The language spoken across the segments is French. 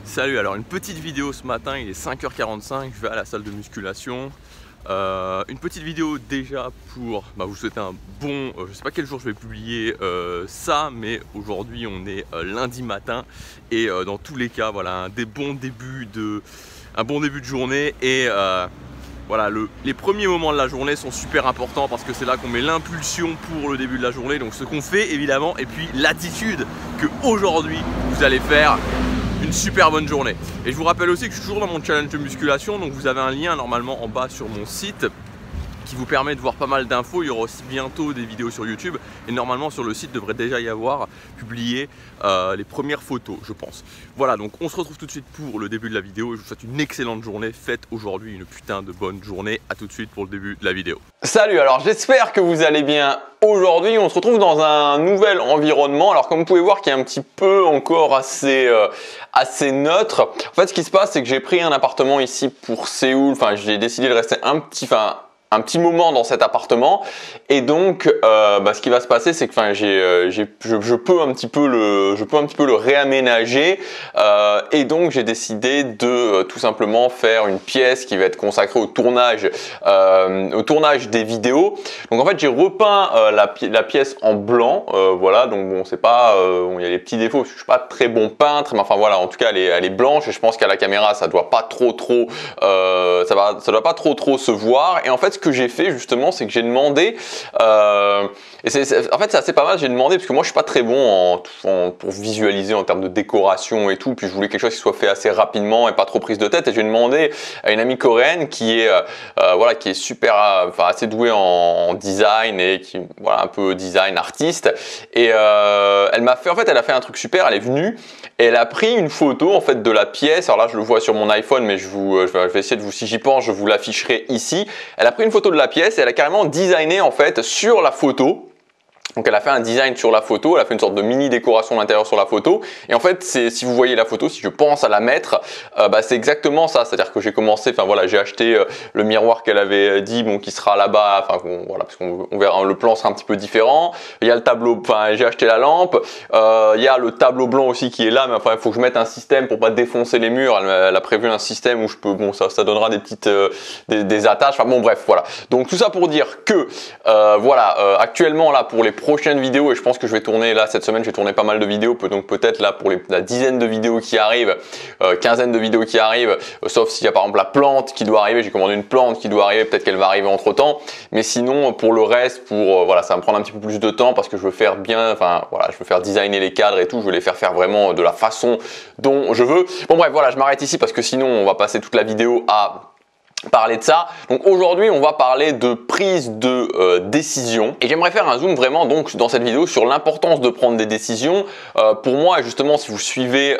Salut, alors une petite vidéo ce matin, il est 5h45, je vais à la salle de musculation. Une petite vidéo déjà pour vous souhaiter un bon, je sais pas quel jour je vais publier ça, mais aujourd'hui on est lundi matin et dans tous les cas voilà un bon début de journée et voilà, les premiers moments de la journée sont super importants parce que c'est là qu'on met l'impulsion pour le début de la journée, donc ce qu'on fait évidemment, et puis l'attitude que aujourd'hui vous allez faire une super bonne journée. Et je vous rappelle aussi que je suis toujours dans mon challenge de musculation, donc vous avez un lien normalement en bas sur mon site qui vous permet de voir pas mal d'infos. Il y aura aussi bientôt des vidéos sur YouTube et normalement sur le site devrait déjà y avoir publié les premières photos, je pense. Voilà, donc on se retrouve tout de suite pour le début de la vidéo. Je vous souhaite une excellente journée. Faites aujourd'hui une putain de bonne journée. À tout de suite pour le début de la vidéo. Salut, alors j'espère que vous allez bien. Aujourd'hui, on se retrouve dans un nouvel environnement. Alors comme vous pouvez voir, qui est un petit peu encore assez neutre. En fait, ce qui se passe, c'est que j'ai pris un appartement ici pour Séoul. Enfin, j'ai décidé de rester un petit moment dans cet appartement et donc ce qui va se passer c'est que je peux un petit peu le réaménager et donc j'ai décidé de tout simplement faire une pièce qui va être consacrée au tournage des vidéos. Donc en fait j'ai repeint la pièce en blanc, voilà, donc bon c'est pas il y a les petits défauts parce que je suis pas très bon peintre, mais enfin voilà, en tout cas elle est blanche et je pense qu'à la caméra ça doit pas trop ça doit pas trop se voir. Et en fait ce que j'ai fait justement, c'est que j'ai demandé, en fait c'est assez pas mal, j'ai demandé parce que moi je suis pas très bon pour visualiser en termes de décoration et tout, puis je voulais quelque chose qui soit fait assez rapidement et pas trop prise de tête, et j'ai demandé à une amie coréenne qui est super, assez douée en design et qui voilà un peu design artiste, et elle a fait un truc super. Elle est venue et elle a pris une photo en fait de la pièce. Alors là je le vois sur mon iPhone, mais je vais essayer de vous, si j'y pense, je vous l'afficherai ici. Elle a pris une photo de la pièce et elle a carrément designé en fait sur la photo. Donc elle a fait un design sur la photo, elle a fait une sorte de mini décoration à l'intérieur sur la photo. Et en fait, si vous voyez la photo, si je pense à la mettre, c'est exactement ça. C'est-à-dire que j'ai commencé, j'ai acheté le miroir qu'elle avait dit, qui sera là-bas, parce qu'on verra, le plan sera un petit peu différent. Il y a le tableau, j'ai acheté la lampe. Il y a le tableau blanc aussi qui est là, mais il faut que je mette un système pour pas défoncer les murs. Elle a prévu un système où je peux, ça donnera des petites, des attaches. Bref, voilà. Donc tout ça pour dire que, actuellement là pour les prochaines vidéos, et je pense que je vais tourner là cette semaine, je vais tourner pas mal de vidéos, donc peut-être là pour la dizaine de vidéos qui arrivent, quinzaine de vidéos qui arrivent, sauf s'il y a par exemple la plante qui doit arriver. J'ai commandé une plante qui doit arriver, peut-être qu'elle va arriver entre temps, mais sinon pour le reste, ça va me prendre un petit peu plus de temps parce que je veux faire bien, je veux faire designer les cadres et tout, je veux les faire vraiment de la façon dont je veux. Bon bref, voilà, je m'arrête ici parce que sinon on va passer toute la vidéo à parler de ça. Donc aujourd'hui on va parler de prise de décision, et j'aimerais faire un zoom vraiment donc dans cette vidéo sur l'importance de prendre des décisions. Pour moi justement, si vous suivez,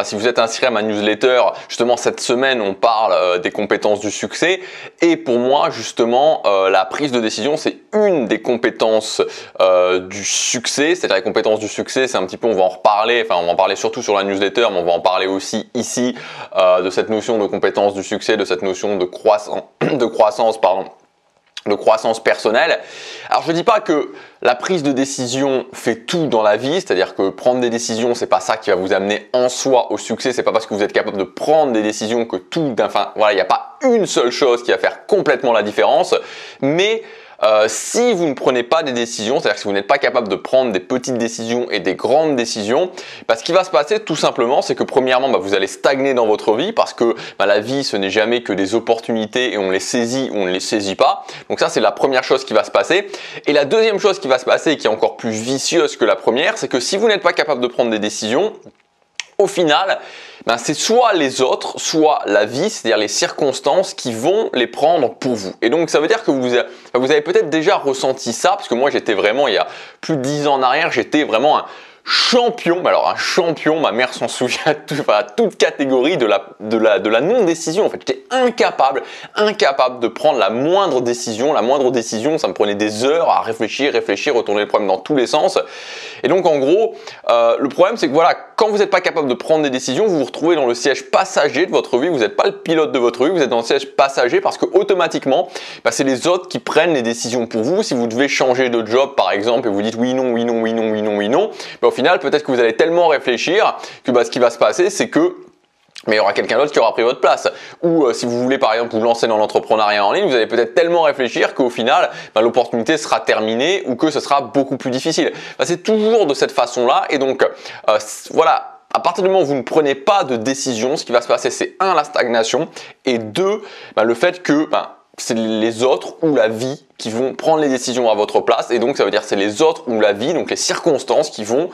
si vous êtes inscrit à ma newsletter, justement cette semaine on parle des compétences du succès, et pour moi justement la prise de décision c'est une des compétences du succès. C'est-à-dire les compétences du succès, c'est un petit peu, on va en reparler, on va en parler surtout sur la newsletter, mais on va en parler aussi ici de cette notion de compétences du succès, de cette notion de croissance personnelle. Alors je dis pas que la prise de décision fait tout dans la vie, c'est-à-dire que prendre des décisions c'est pas ça qui va vous amener en soi au succès. C'est pas parce que vous êtes capable de prendre des décisions que il n'y a pas une seule chose qui va faire complètement la différence, mais si vous ne prenez pas des décisions, c'est-à-dire que si vous n'êtes pas capable de prendre des petites décisions et des grandes décisions, ce qui va se passer tout simplement, c'est que premièrement, vous allez stagner dans votre vie, parce que la vie, ce n'est jamais que des opportunités et on les saisit ou on ne les saisit pas. Donc ça, c'est la première chose qui va se passer. Et la deuxième chose qui va se passer, et qui est encore plus vicieuse que la première, c'est que si vous n'êtes pas capable de prendre des décisions, au final, c'est soit les autres, soit la vie, c'est-à-dire les circonstances qui vont les prendre pour vous. Et donc ça veut dire que vous avez peut-être déjà ressenti ça, parce que moi j'étais vraiment, il y a plus de 10 ans en arrière, j'étais vraiment un champion, mais alors un champion, ma mère s'en souvient, toute catégorie de la non-décision. En fait, j'étais incapable de prendre la moindre décision. La moindre décision, ça me prenait des heures à réfléchir, retourner le problème dans tous les sens. Et donc en gros, le problème c'est que quand vous n'êtes pas capable de prendre des décisions, vous vous retrouvez dans le siège passager de votre vie. Vous n'êtes pas le pilote de votre vie, vous êtes dans le siège passager, parce que automatiquement, c'est les autres qui prennent les décisions pour vous. Si vous devez changer de job par exemple et vous dites oui, non, au final peut-être que vous allez tellement réfléchir que ce qui va se passer c'est que mais il y aura quelqu'un d'autre qui aura pris votre place. Ou si vous voulez par exemple vous lancer dans l'entrepreneuriat en ligne, vous allez peut-être tellement réfléchir qu'au final, l'opportunité sera terminée ou que ce sera beaucoup plus difficile. C'est toujours de cette façon-là. Et donc, voilà, à partir du moment où vous ne prenez pas de décision, ce qui va se passer, c'est un, la stagnation, et deux, le fait que c'est les autres ou la vie qui vont prendre les décisions à votre place. Et donc, ça veut dire c'est les autres ou la vie, donc les circonstances qui vont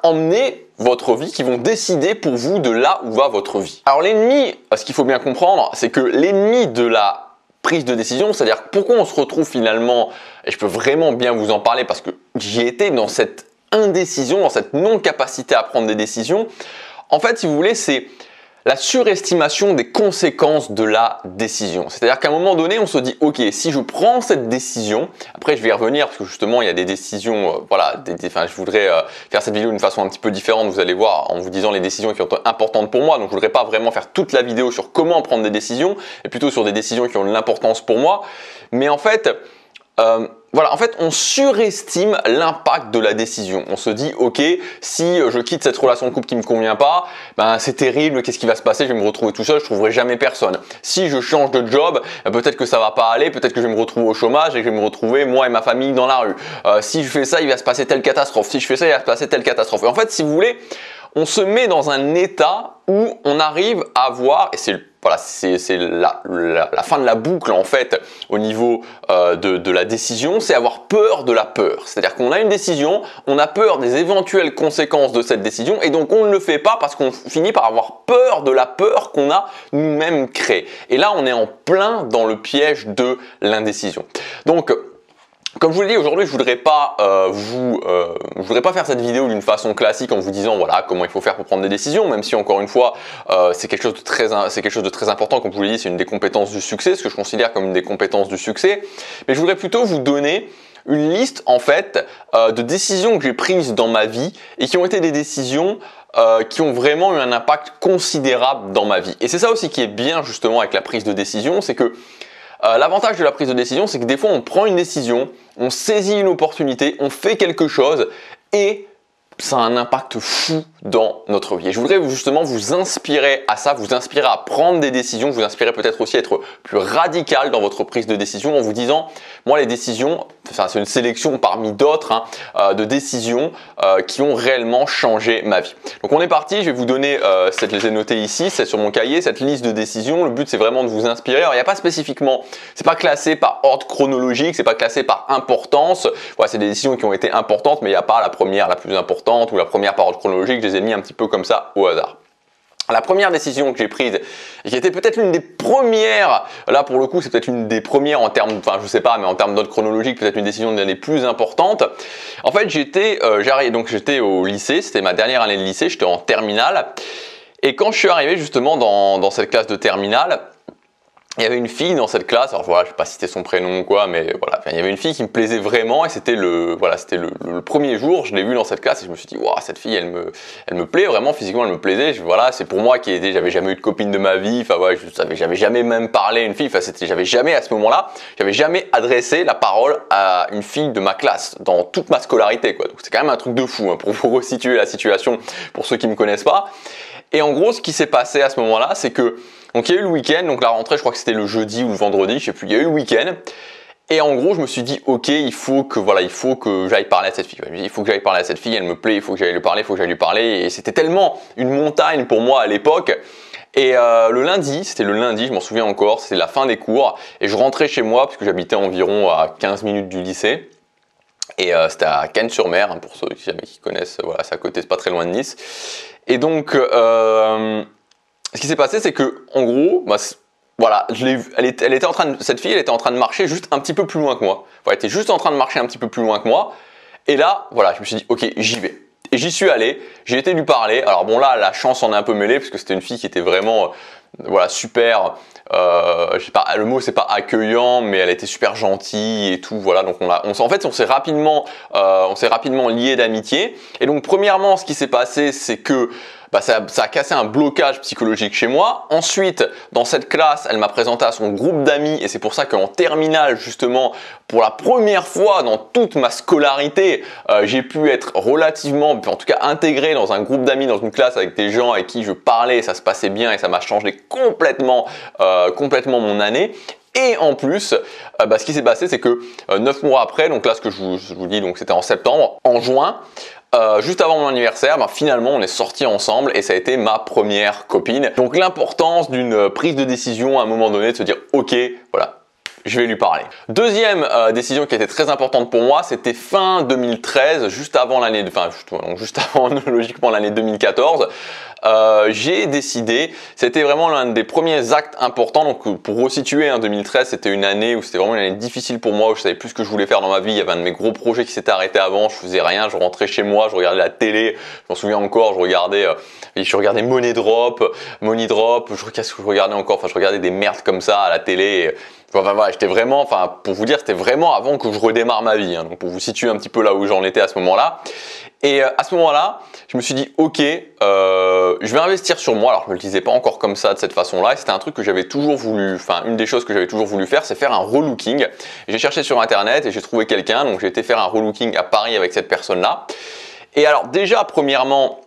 emmener votre vie, qui vont décider pour vous de là où va votre vie. Alors l'ennemi, ce qu'il faut bien comprendre, c'est que l'ennemi de la prise de décision, c'est-à-dire pourquoi on se retrouve finalement, et je peux vraiment bien vous en parler parce que j'y étais dans cette indécision, dans cette non-capacité à prendre des décisions. En fait, si vous voulez, c'est la surestimation des conséquences de la décision. C'est-à-dire qu'à un moment donné, on se dit, ok, si je prends cette décision, après je vais y revenir parce que justement il y a des décisions, je voudrais faire cette vidéo d'une façon un petit peu différente, vous allez voir, en vous disant les décisions qui sont importantes pour moi. Donc je voudrais pas vraiment faire toute la vidéo sur comment prendre des décisions, et plutôt sur des décisions qui ont de l'importance pour moi. Mais en fait, on surestime l'impact de la décision. On se dit, ok, si je quitte cette relation de couple qui me convient pas, c'est terrible, qu'est-ce qui va se passer? Je vais me retrouver tout seul, je trouverai jamais personne. Si je change de job, peut-être que ça va pas aller, peut-être que je vais me retrouver au chômage et que je vais me retrouver moi et ma famille dans la rue. Si je fais ça, il va se passer telle catastrophe. Si je fais ça, il va se passer telle catastrophe. Et en fait, si vous voulez, on se met dans un état où on arrive à voir, et c'est la fin de la boucle en fait au niveau de la décision, c'est avoir peur de la peur. C'est-à-dire qu'on a une décision, on a peur des éventuelles conséquences de cette décision et donc on ne le fait pas parce qu'on finit par avoir peur de la peur qu'on a nous-mêmes créée. Et là, on est en plein dans le piège de l'indécision. Donc, comme je vous l'ai dit, aujourd'hui, je voudrais pas faire cette vidéo d'une façon classique en vous disant voilà comment il faut faire pour prendre des décisions, même si encore une fois c'est quelque chose de très important. Comme je vous l'ai dit, c'est une des compétences du succès, ce que je considère comme une des compétences du succès. Mais je voudrais plutôt vous donner une liste en fait de décisions que j'ai prises dans ma vie et qui ont été des décisions qui ont vraiment eu un impact considérable dans ma vie. Et c'est ça aussi qui est bien justement avec la prise de décision, c'est que l'avantage de la prise de décision, c'est que des fois on prend une décision, on saisit une opportunité, on fait quelque chose et ça a un impact fou dans notre vie. Et je voudrais justement vous inspirer à ça, vous inspirer à prendre des décisions, vous inspirer peut-être aussi à être plus radical dans votre prise de décision en vous disant, moi les décisions, c'est une sélection parmi d'autres de décisions qui ont réellement changé ma vie. Donc on est parti, je vais vous donner, je les ai notées ici, c'est sur mon cahier, cette liste de décisions. Le but c'est vraiment de vous inspirer. Alors il n'y a pas spécifiquement, c'est pas classé par ordre chronologique, c'est pas classé par importance. Voilà, c'est des décisions qui ont été importantes, mais il n'y a pas la première la plus importante ou la première par ordre chronologique, je les ai mis un petit peu comme ça au hasard. La première décision que j'ai prise, et qui était peut-être l'une des premières, là pour le coup c'est peut-être une des premières en termes, je sais pas, mais en termes d'ordre chronologique, peut-être une décision des plus importantes. En fait j'étais au lycée, c'était ma dernière année de lycée, j'étais en terminale, et quand je suis arrivé justement dans cette classe de terminale, il y avait une fille dans cette classe, alors voilà, je vais pas citer son prénom ou quoi, mais voilà, il y avait une fille qui me plaisait vraiment et c'était le premier jour, je l'ai vue dans cette classe et je me suis dit, waouh, cette fille, elle me plaît vraiment, physiquement elle me plaisait, voilà, c'est pour moi qui j'avais jamais eu de copine de ma vie, j'avais jamais même parlé à une fille, j'avais jamais à ce moment-là, j'avais jamais adressé la parole à une fille de ma classe dans toute ma scolarité, quoi. Donc c'est quand même un truc de fou, pour vous resituer la situation pour ceux qui me connaissent pas. Et en gros, ce qui s'est passé à ce moment-là, c'est que donc il y a eu le week-end, donc la rentrée, je crois que c'était le jeudi ou le vendredi, je sais plus, il y a eu le week-end. Et en gros, je me suis dit, ok, il faut que j'aille parler à cette fille. Il faut que j'aille parler à cette fille, elle me plaît, il faut que j'aille lui parler, Et c'était tellement une montagne pour moi à l'époque. Et le lundi, je m'en souviens encore, c'était la fin des cours. Et je rentrais chez moi, parce que j'habitais environ à 15 minutes du lycée. Et c'était à Cannes-sur-Mer, pour ceux qui connaissent, voilà, c'est à côté, c'est pas très loin de Nice. Et donc, ce qui s'est passé, c'est que, en gros, voilà, cette fille, elle était en train de marcher juste un petit peu plus loin que moi. Elle était juste en train de marcher un petit peu plus loin que moi. Et là, voilà, je me suis dit, ok, j'y vais. Et j'y suis allé, j'ai été lui parler. Alors bon, là, la chance en est un peu mêlée, parce que c'était une fille qui était vraiment, voilà, super, je sais pas, le mot c'est pas accueillant, mais elle était super gentille et tout, voilà. Donc on s'est rapidement liés d'amitié. Et donc premièrement, ce qui s'est passé, c'est que ça a cassé un blocage psychologique chez moi. Ensuite, dans cette classe, elle m'a présenté à son groupe d'amis et c'est pour ça qu'en terminale, justement, pour la première fois dans toute ma scolarité, j'ai pu être relativement, en tout cas intégré dans un groupe d'amis, dans une classe avec des gens avec qui je parlais, et ça se passait bien et ça m'a changé complètement mon année. Et en plus, ce qui s'est passé, c'est que 9 mois après, donc là ce que je vous dis, donc c'était en septembre, en juin, juste avant mon anniversaire, finalement on est sortis ensemble et ça a été ma première copine. Donc l'importance d'une prise de décision à un moment donné, de se dire ok, voilà, je vais lui parler. Deuxième décision qui était très importante pour moi, c'était fin 2013, juste avant logiquement l'année 2014. J'ai décidé, c'était vraiment l'un des premiers actes importants, donc pour resituer, 2013 c'était une année où c'était vraiment une année difficile pour moi, où je savais plus ce que je voulais faire dans ma vie, il y avait un de mes gros projets qui s'était arrêté avant, je faisais rien, je rentrais chez moi, je regardais la télé, je m'en souviens encore, je regardais Money Drop, je regardais des merdes comme ça à la télé. Enfin voilà, j'étais vraiment, pour vous dire, c'était vraiment avant que je redémarre ma vie, donc pour vous situer un petit peu là où j'en étais à ce moment-là. Et à ce moment-là, je me suis dit, ok, je vais investir sur moi. Alors je me le disais pas encore comme ça, de cette façon-là. Et c'était un truc que j'avais toujours voulu, une des choses que j'avais toujours voulu faire, c'est faire un relooking. J'ai cherché sur internet et j'ai trouvé quelqu'un, donc j'ai été faire un relooking à Paris avec cette personne-là. Et alors déjà, premièrement,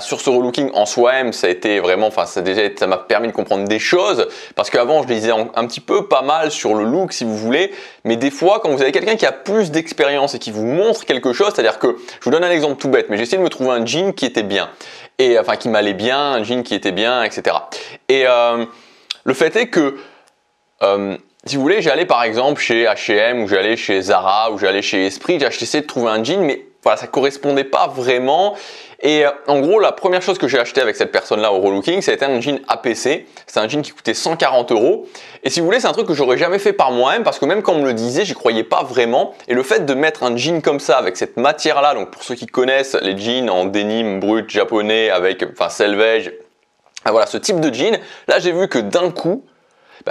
sur ce relooking en soi-même, ça a été vraiment, ça m'a permis de comprendre des choses parce qu'avant je lisais un petit peu pas mal sur le look si vous voulez, mais des fois quand vous avez quelqu'un qui a plus d'expérience et qui vous montre quelque chose, c'est-à-dire que je vous donne un exemple tout bête, mais j'ai essayé de me trouver un jean qui était bien et qui m'allait bien, un jean qui était bien, etc. Et le fait est que si vous voulez, j'allais par exemple chez H&M ou j'allais chez Zara ou j'allais chez Esprit, j'ai essayé de trouver un jean, mais voilà, ça correspondait pas vraiment. Et en gros, la première chose que j'ai acheté avec cette personne-là au relooking, c'était un jean APC. C'est un jean qui coûtait 140 €. Et si vous voulez, c'est un truc que j'aurais jamais fait par moi-même parce que même quand on me le disait, j'y croyais pas vraiment. Et le fait de mettre un jean comme ça avec cette matière-là, donc pour ceux qui connaissent les jeans en denim brut japonais avec, selvedge, voilà, ce type de jean, là j'ai vu que d'un coup,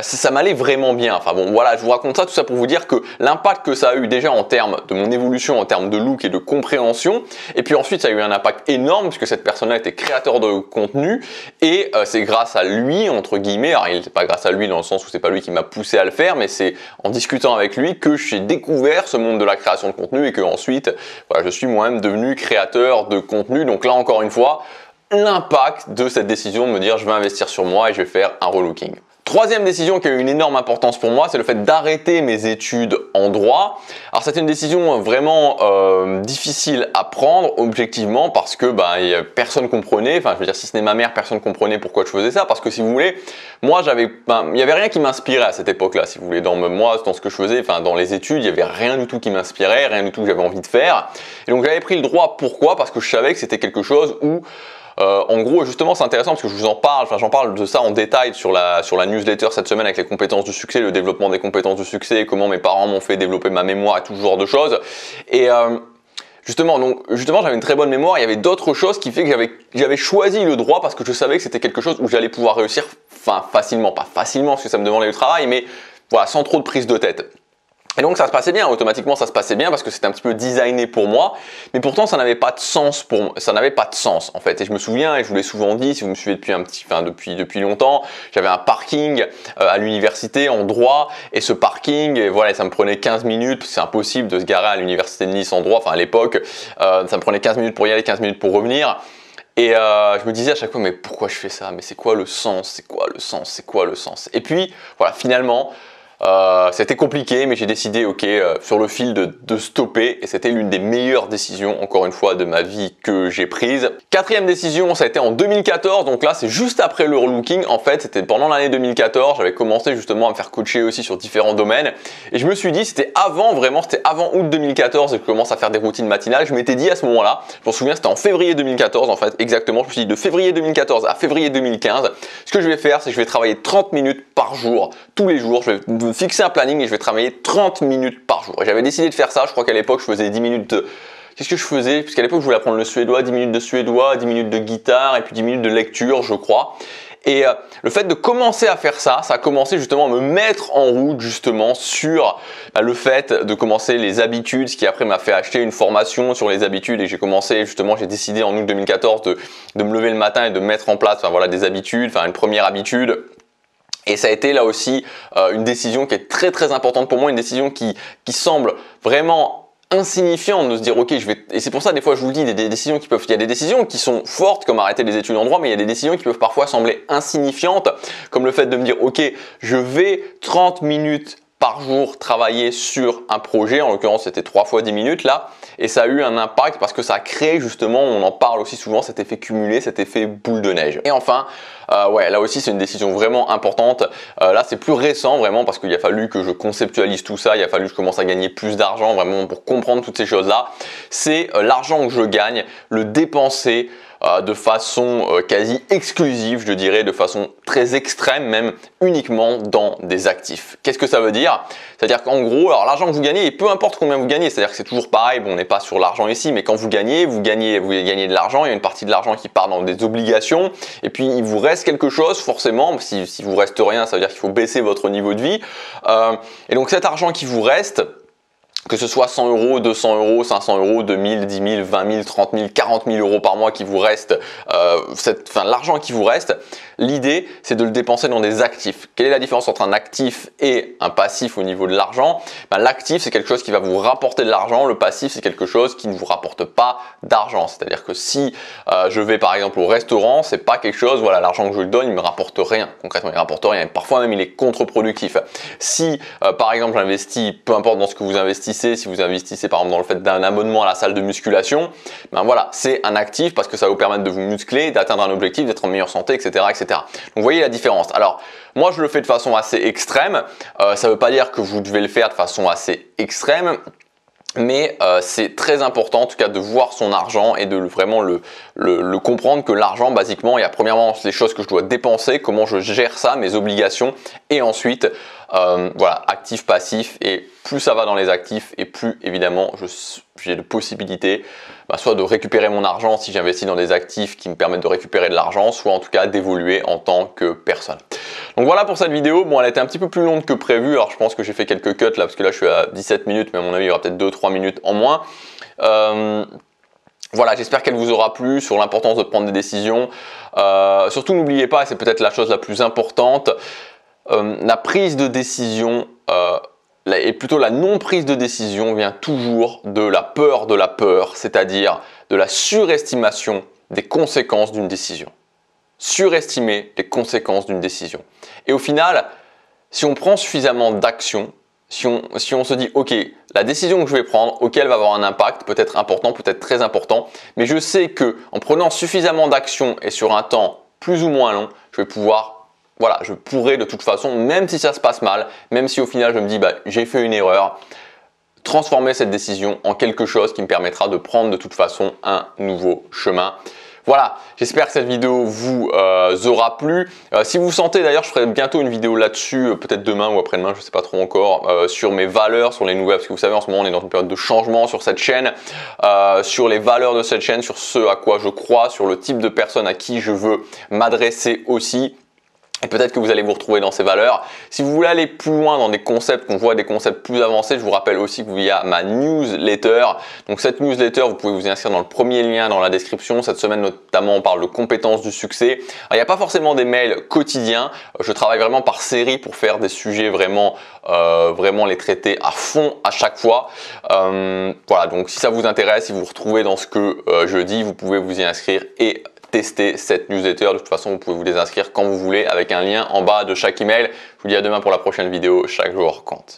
ça m'allait vraiment bien. Voilà, je vous raconte ça, tout ça pour vous dire que l'impact que ça a eu déjà en termes de mon évolution, en termes de look et de compréhension, et puis ensuite ça a eu un impact énorme puisque cette personne-là était créateur de contenu et c'est grâce à lui, entre guillemets, alors il n'était pas grâce à lui dans le sens où c'est pas lui qui m'a poussé à le faire, mais c'est en discutant avec lui que j'ai découvert ce monde de la création de contenu et que ensuite, voilà, je suis moi-même devenu créateur de contenu. Donc là encore une fois, l'impact de cette décision de me dire je vais investir sur moi et je vais faire un relooking. Troisième décision qui a eu une énorme importance pour moi, c'est le fait d'arrêter mes études en droit. Alors c'était une décision vraiment difficile à prendre objectivement parce que personne comprenait, si ce n'est ma mère, personne comprenait pourquoi je faisais ça parce que si vous voulez, moi il n'y avait rien qui m'inspirait à cette époque-là, si vous voulez, dans ce que je faisais, dans les études, il n'y avait rien du tout qui m'inspirait, rien du tout que j'avais envie de faire. Et donc j'avais pris le droit, pourquoi? Parce que je savais que c'était quelque chose où en gros, justement, c'est intéressant parce que je vous en parle, j'en parle de ça en détail sur la newsletter cette semaine avec les compétences du succès, le développement des compétences du succès, comment mes parents m'ont fait développer ma mémoire et tout ce genre de choses. Et justement, j'avais une très bonne mémoire. Il y avait d'autres choses qui fait que j'avais choisi le droit parce que je savais que c'était quelque chose où j'allais pouvoir réussir, facilement, pas facilement parce que ça me demandait du travail, mais voilà, sans trop de prise de tête. Et donc ça se passait bien, automatiquement ça se passait bien parce que c'était un petit peu designé pour moi, mais pourtant ça n'avait pas de sens pour moi, ça n'avait pas de sens en fait. Et je me souviens, et je vous l'ai souvent dit, si vous me suivez depuis longtemps, j'avais un parking à l'université en droit, et ce parking, et voilà, ça me prenait 15 minutes, c'est impossible de se garer à l'université de Nice en droit, à l'époque, ça me prenait 15 minutes pour y aller, 15 minutes pour revenir. Et je me disais à chaque fois, mais pourquoi je fais ça? Mais c'est quoi le sens? C'est quoi le sens? C'est quoi le sens? Et puis voilà, finalement, c'était compliqué, mais j'ai décidé, sur le fil de stopper, et c'était l'une des meilleures décisions, encore une fois, de ma vie que j'ai prise. Quatrième décision, ça a été en 2014, donc là, c'est juste après le relooking. En fait, c'était pendant l'année 2014, j'avais commencé justement à me faire coacher aussi sur différents domaines, et je me suis dit, c'était avant août 2014, et que je commence à faire des routines matinales. Je m'étais dit à ce moment-là, je m'en souviens, c'était en février 2014, en fait, exactement. Je me suis dit, de février 2014 à février 2015, ce que je vais faire, c'est que je vais travailler 30 minutes par jour, tous les jours. Je vais fixer un planning et je vais travailler 30 minutes par jour. Et j'avais décidé de faire ça, je crois qu'à l'époque je faisais 10 qu'est-ce que je faisais? Puisqu'à l'époque, je voulais apprendre le suédois, 10 minutes de suédois, 10 minutes de guitare et puis 10 minutes de lecture, je crois. Et le fait de commencer à faire ça, ça a commencé justement à me mettre en route justement sur le fait de commencer les habitudes, ce qui après m'a fait acheter une formation sur les habitudes et j'ai commencé justement, j'ai décidé en août 2014 de me lever le matin et de mettre en place voilà, des habitudes, une première habitude. Et ça a été là aussi une décision qui est très très importante pour moi, une décision qui semble vraiment insignifiante de se dire ok je vais, et c'est pour ça des fois je vous le dis, il y a des décisions qui sont fortes comme arrêter les études en droit, mais il y a des décisions qui peuvent parfois sembler insignifiantes, comme le fait de me dire ok je vais 30 minutes par jour travailler sur un projet, en l'occurrence c'était 3 fois 10 minutes là, et ça a eu un impact parce que ça a créé justement, on en parle aussi souvent, cet effet cumulé, cet effet boule de neige. Et enfin, ouais, là aussi c'est une décision vraiment importante, là c'est plus récent vraiment parce qu'il a fallu que je conceptualise tout ça, il a fallu que je commence à gagner plus d'argent vraiment pour comprendre toutes ces choses là, c'est l'argent que je gagne, le dépenser de façon quasi exclusive, je dirais, de façon très extrême même, uniquement dans des actifs. Qu'est-ce que ça veut dire? C'est-à-dire qu'en gros, alors l'argent que vous gagnez, et peu importe combien vous gagnez, c'est-à-dire que c'est toujours pareil, bon, on n'est pas sur l'argent ici, mais quand vous gagnez de l'argent, il y a une partie de l'argent qui part dans des obligations, et puis il vous reste quelque chose, forcément, si vous reste rien, ça veut dire qu'il faut baisser votre niveau de vie, et donc cet argent qui vous reste, que ce soit 100 euros, 200 euros, 500 euros, 2000, 10 000, 20 000, 30 000, 40 000 euros par mois qui vous reste, l'argent qui vous reste, l'idée c'est de le dépenser dans des actifs. Quelle est la différence entre un actif et un passif au niveau de l'argent? L'actif c'est quelque chose qui va vous rapporter de l'argent, le passif c'est quelque chose qui ne vous rapporte pas d'argent. C'est-à-dire que si je vais par exemple au restaurant, c'est pas quelque chose, voilà, l'argent que je lui donne il me rapporte rien, concrètement il me rapporte rien, parfois même il est contre-productif. Si par exemple j'investis, peu importe dans ce que vous investissez, si vous investissez par exemple dans le fait d'un abonnement à la salle de musculation, voilà, c'est un actif parce que ça va vous permettre de vous muscler, d'atteindre un objectif, d'être en meilleure santé, etc., etc. Donc vous voyez la différence. Alors moi je le fais de façon assez extrême, ça ne veut pas dire que vous devez le faire de façon assez extrême, mais c'est très important en tout cas de voir son argent et de vraiment le comprendre que l'argent basiquement, il y a premièrement les choses que je dois dépenser, comment je gère ça, mes obligations, et ensuite voilà, actif, passif, et plus ça va dans les actifs et plus évidemment j'ai de possibilités soit de récupérer mon argent si j'investis dans des actifs qui me permettent de récupérer de l'argent, soit en tout cas d'évoluer en tant que personne. Donc voilà pour cette vidéo. Bon, elle a été un petit peu plus longue que prévu, alors je pense que j'ai fait quelques cuts là parce que là je suis à 17 minutes, mais à mon avis il y aura peut-être 2-3 minutes en moins. Voilà, j'espère qu'elle vous aura plu sur l'importance de prendre des décisions. Surtout n'oubliez pas, et c'est peut-être la chose la plus importante, la prise de décision et plutôt la non-prise de décision vient toujours de la peur, c'est-à-dire de la surestimation des conséquences d'une décision. Surestimer les conséquences d'une décision. Et au final, si on prend suffisamment d'actions, si on se dit ok, la décision que je vais prendre, ok, elle va avoir un impact, peut-être important, peut-être très important, mais je sais que en prenant suffisamment d'actions et sur un temps plus ou moins long, je vais pouvoir, voilà, je pourrais de toute façon, même si ça se passe mal, même si au final je me dis j'ai fait une erreur, transformer cette décision en quelque chose qui me permettra de prendre de toute façon un nouveau chemin. Voilà, j'espère que cette vidéo vous aura plu. Si vous sentez, d'ailleurs je ferai bientôt une vidéo là-dessus, peut-être demain ou après-demain, je ne sais pas trop encore, sur mes valeurs, sur les nouvelles, parce que vous savez en ce moment on est dans une période de changement sur cette chaîne, sur les valeurs de cette chaîne, sur ce à quoi je crois, sur le type de personne à qui je veux m'adresser aussi. Et peut-être que vous allez vous retrouver dans ces valeurs. Si vous voulez aller plus loin dans des concepts, qu'on voit des concepts plus avancés, je vous rappelle aussi qu'il y a ma newsletter. Donc cette newsletter, vous pouvez vous y inscrire dans le premier lien dans la description. Cette semaine notamment, on parle de compétences du succès. Alors, il n'y a pas forcément des mails quotidiens. Je travaille vraiment par série pour faire des sujets vraiment les traiter à fond à chaque fois. Voilà, donc si ça vous intéresse, si vous vous retrouvez dans ce que je dis, vous pouvez vous y inscrire et tester cette newsletter. De toute façon, vous pouvez vous désinscrire quand vous voulez avec un lien en bas de chaque email. Je vous dis à demain pour la prochaine vidéo. Chaque jour compte.